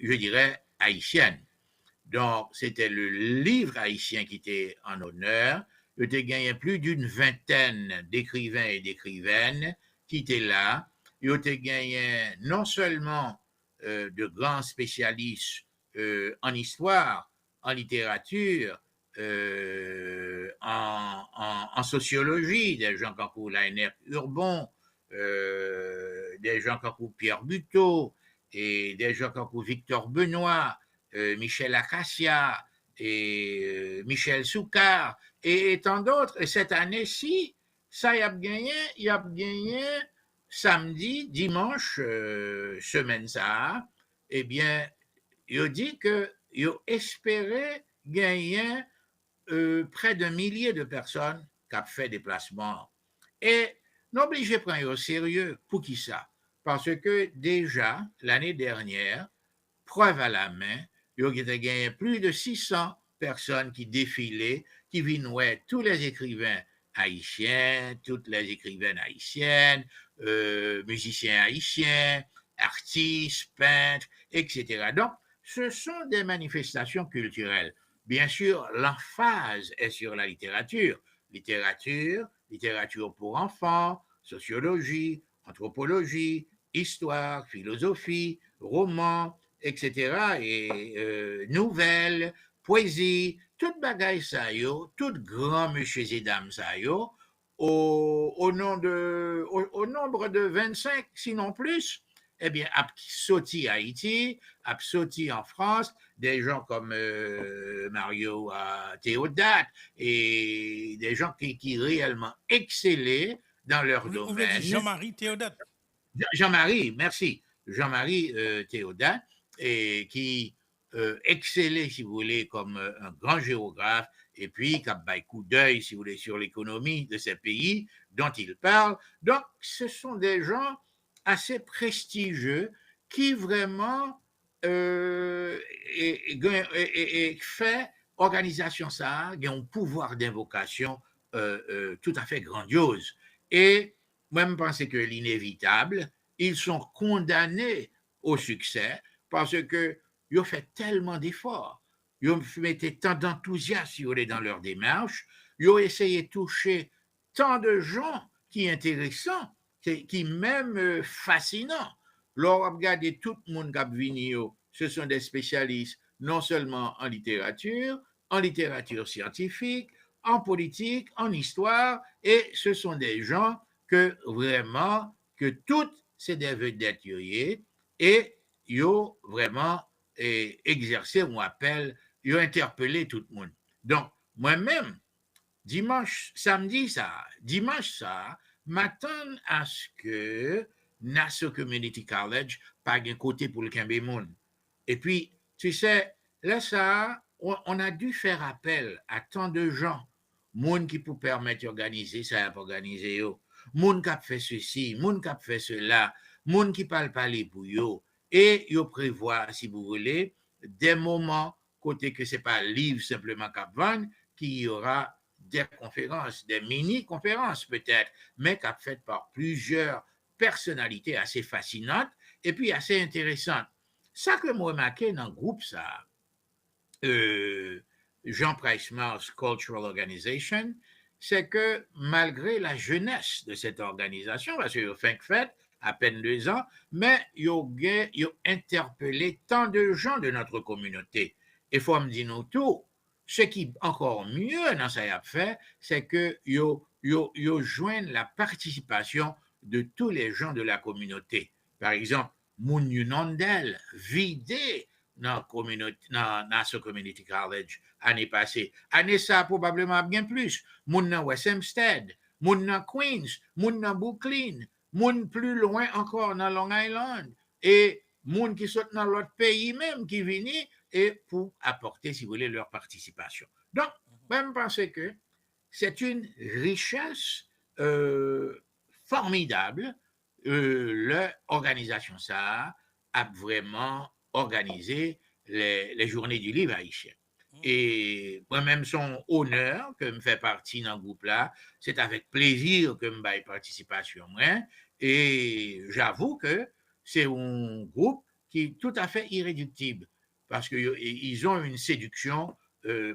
je dirais, haïtienne. Donc, c'était le livre haïtien qui était en honneur. Il y a gagné plus d'une vingtaine d'écrivains et d'écrivaines qui étaient là. Il y a gagné non seulement de grands spécialistes en histoire, en littérature, en sociologie, des gens comme Lainer Urbon, des gens comme Pierre Buteau, et des gens comme Victor Benoît, Michel Acacia et Michel Soucard et tant d'autres. Et cette année-ci, ça y a gagné samedi, dimanche, semaine ça, eh bien, il dit que il espérait gagner près d'un millier de personnes qui ont fait des placements. Et n'obligez pas au sérieux pour qui ça? Parce que déjà, l'année dernière, preuve à la main, il y a gagné plus de 600 personnes qui défilaient, qui venaient tous les écrivains haïtiens, toutes les écrivaines haïtiennes, musiciens haïtiens, artistes, peintres, etc. Donc, ce sont des manifestations culturelles. Bien sûr, l'emphase est sur la littérature. Littérature pour enfants, sociologie, anthropologie, histoire, philosophie, roman, etc. Et nouvelles, poésie, toute bagaille ça yo, tout grand monsieur et dames ça yo, au nombre de 25, sinon plus, eh bien, a sorti Haïti, a sorti en France, des gens comme Mario Théodate et des gens qui réellement excellaient dans leur Vous voulez dire domaine. Jean-Marie Théodate? Jean-Marie, merci. Jean-Marie Théodate, et qui excellait, si vous voulez, comme un grand géographe, et puis qui a un coup d'œil, si vous voulez, sur l'économie de ces pays dont il parle. Donc, ce sont des gens assez prestigieux qui vraiment et fait organisation ça, ont un pouvoir d'invocation tout à fait grandiose. Et moi, je pense que l'inévitable, ils sont condamnés au succès parce que ils ont fait tellement d'efforts, ils ont mis tant d'enthousiasme dans leur démarche, ils ont essayé de toucher tant de gens qui sont intéressants, qui même fascinants. Lorsqu'on regarde tout le monde qui vient, ce sont des spécialistes non seulement en littérature scientifique, en politique, en histoire, et ce sont des gens que vraiment, que toutes ces des vedettes et yo vraiment exercé, on appelle, yo interpellé tout le monde. Donc, moi-même, dimanche ça, m'attends à ce que Nassau Community College pas un côté pour le Cambémon. Et puis, tu sais, là, ça, on a dû faire appel à tant de gens, monde qui pour permettre d'organiser, ça a organisé, monde qui a fait ceci, monde qui a fait cela, monde qui parle parler pour eux, et yo prévoit, si vous voulez, des moments, côté que c'est pas livre simplement qu'à vendre, qu'il y aura des conférences, des mini-conférences peut-être, mais qu'a faites par plusieurs personnalités assez fascinantes et puis assez intéressantes. Ça que moi remarqué dans le groupe, ça, Jean Price Mars Cultural Organization, c'est que malgré la jeunesse de cette organisation, parce qu'il y a fait à peine 2 ans, mais il a interpellé tant de gens de notre communauté. Et il faut me dire nous tout, ce qui est encore mieux dans ça fait, c'est que ils joignent la participation de tous les gens de la communauté. Par exemple, Moun Yunondel, vidé dans ce community college année passée. Année ça, probablement bien plus. Moun dans West Hempstead, moun dans Queens, moun dans Brooklyn, moun plus loin encore dans Long Island, et moun qui sont dans l'autre pays même qui viennent et pour apporter, si vous voulez, leur participation. Donc, je pense que c'est une richesse formidable. L'organisation ça a vraiment organisé les journées du livre haïtien. Et moi-même, son honneur que me fait partie dans le groupe-là, c'est avec plaisir que me baille participation. Et j'avoue que c'est un groupe qui est tout à fait irréductible, parce qu'ils ont une séduction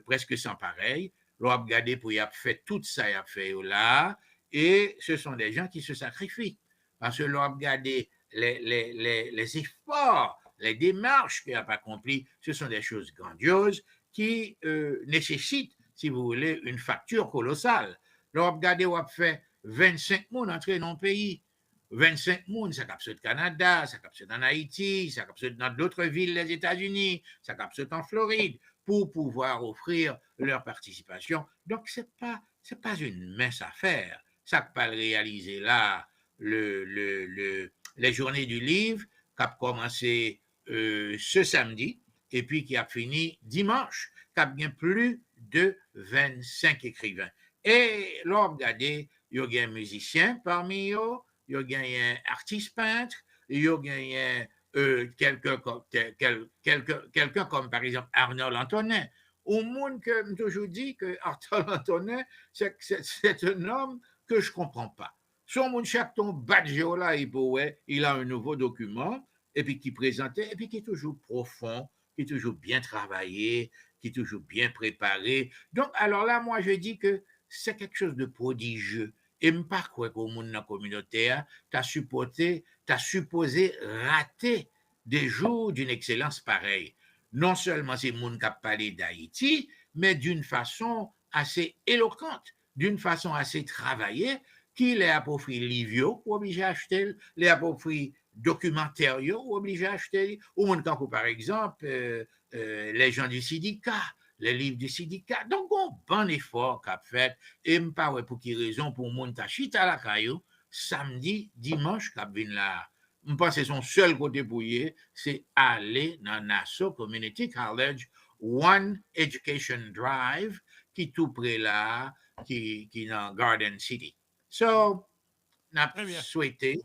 presque sans pareil. L'on a regardé pour y avoir fait tout ça, y a fait là, et ce sont des gens qui se sacrifient. Parce que l'on a regardé les efforts, les démarches qu'il a accomplis, ce sont des choses grandioses qui nécessitent, si vous voulez, une facture colossale. L'on a regardé, on a fait 25 personnes entrer dans le pays. 25 personnes, ça capte au Canada, ça capte en Haïti, ça capte dans d'autres villes des États-Unis, ça capte en Floride, pour pouvoir offrir leur participation. Donc, ce n'est pas une mince affaire. Ça peut pas le réaliser là, les journées du livre, qui a commencé ce samedi, et puis qui a fini dimanche, qui a bien plus de 25 écrivains. Et là, regardez, il y a un musicien parmi eux, il y a un artiste peintre, il y a quelqu'un comme par exemple Arnold Antonin. Au monde que je toujours dit que Arnold Antonin, c'est un homme que je ne comprends pas. Son monde, chaque ton badge là, il a un nouveau document, et puis qui présentait, et puis qui est toujours profond, qui est toujours bien travaillé, qui est toujours bien préparé. Donc, alors là, moi, je dis que c'est quelque chose de prodigieux. Et je pas quoi qu'au monde dans la communauté, tu as supposé rater des jours d'une excellence pareille. Non seulement c'est le monde qui a parlé d'Haïti, mais d'une façon assez éloquente, d'une façon assez travaillée, qui les a pour livres pour obliger à acheter, les a pour documentaires pour obliger à acheter, ou monde quand par exemple les gens du syndicat, les livres du syndicat. Donc, un bon effort qu'a fait, et je ne sais pas pour quelle raison, pour mon tachita à la caillou, samedi, dimanche, qu'a venu là. Je pense que son seul côté pour y, c'est aller dans Nassau Community College, One Education Drive, qui est tout près là, qui est dans Garden City. So, n'a souhaité,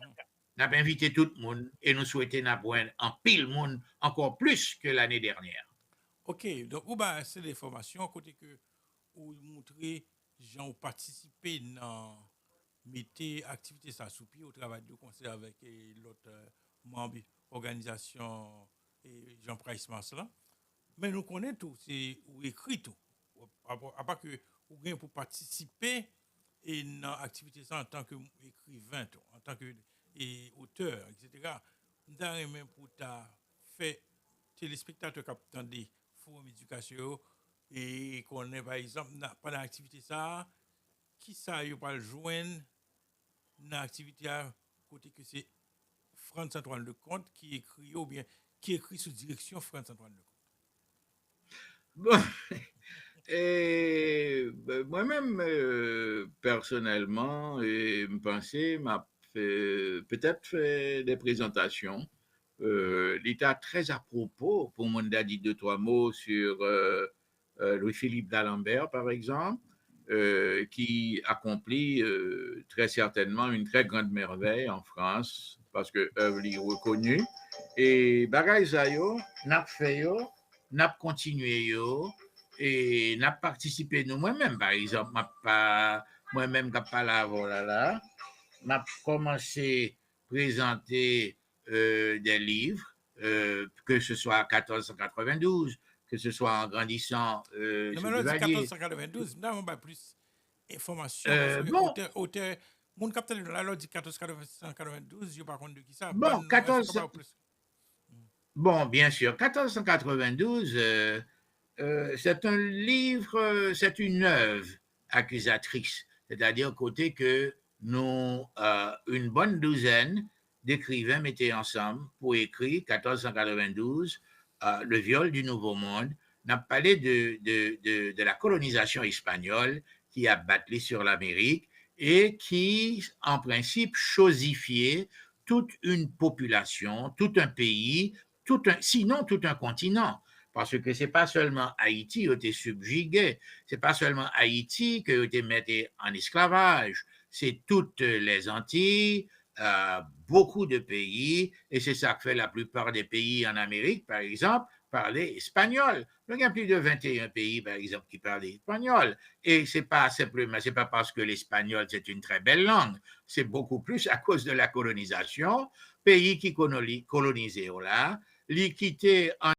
n'a invité tout le monde et nous souhaitons n'avoir en pile monde encore plus que l'année dernière. Ok, donc c'est des formations côté que vous montrez gens participer dans mettre activité ça sous pied au travail de concert avec l'autre membre organisation et Jean Price là. Mais nous connaissons tout, c'est ou écrit tout. À part que vous gagnez pour participer et dans activité ça en tant qu'écrivain, en tant que auteur, etc. Nous avons même pour ta fait téléspectateurs qui attendent forum éducation et qu'on est par exemple pendant l'activité ça qui ça yo pas joindre dans l'activité côté que c'est Frantz Antoine Lecomte qui écrit ou bien qui écrit sous direction Frantz Antoine Bon, Lecomte. et moi-même, personnellement, je pensais, m'a peut-être fait des présentations. L'état très à propos, pour mon dit deux, trois mots sur Louis-Philippe d'Alembert, par exemple, qui accomplit très certainement une très grande merveille en France, parce que œuvre est reconnue. Et bagay sa yo, n'a fait yo, n'a continué yo, et n'a participé nous moi-même, par exemple, moi-même qui pas là, voilà, m'a commencé à présenter des livres, que ce soit en 1492, que ce soit en grandissant Non, sur mais là, c'est Duvalier. 1492, nous avons plus d'informations parce que Bon, mon capitaine de la loi dit 1492, je ne sais pas de qui ça. bon, Est-ce qu'on va plus? bon, bien sûr, 1492, c'est un livre, c'est une œuvre accusatrice, c'est-à-dire côté que nous, une bonne douzaine d'écrivains mettaient ensemble pour écrire 1492, Le viol du Nouveau Monde. On a parlé de la colonisation espagnole qui a battu sur l'Amérique et qui, en principe, chosifiait toute une population, tout un pays, sinon tout un continent. Parce que ce n'est pas seulement Haïti qui a été subjugué, ce n'est pas seulement Haïti qui a été mis en esclavage, c'est toutes les Antilles, beaucoup de pays, et c'est ça que fait la plupart des pays en Amérique, par exemple, parler espagnol. Il y a plus de 21 pays, par exemple, qui parlent espagnol. Et ce n'est pas simplement, c'est pas parce que l'espagnol, c'est une très belle langue, c'est beaucoup plus à cause de la colonisation, pays qui colonisés là, l'équité en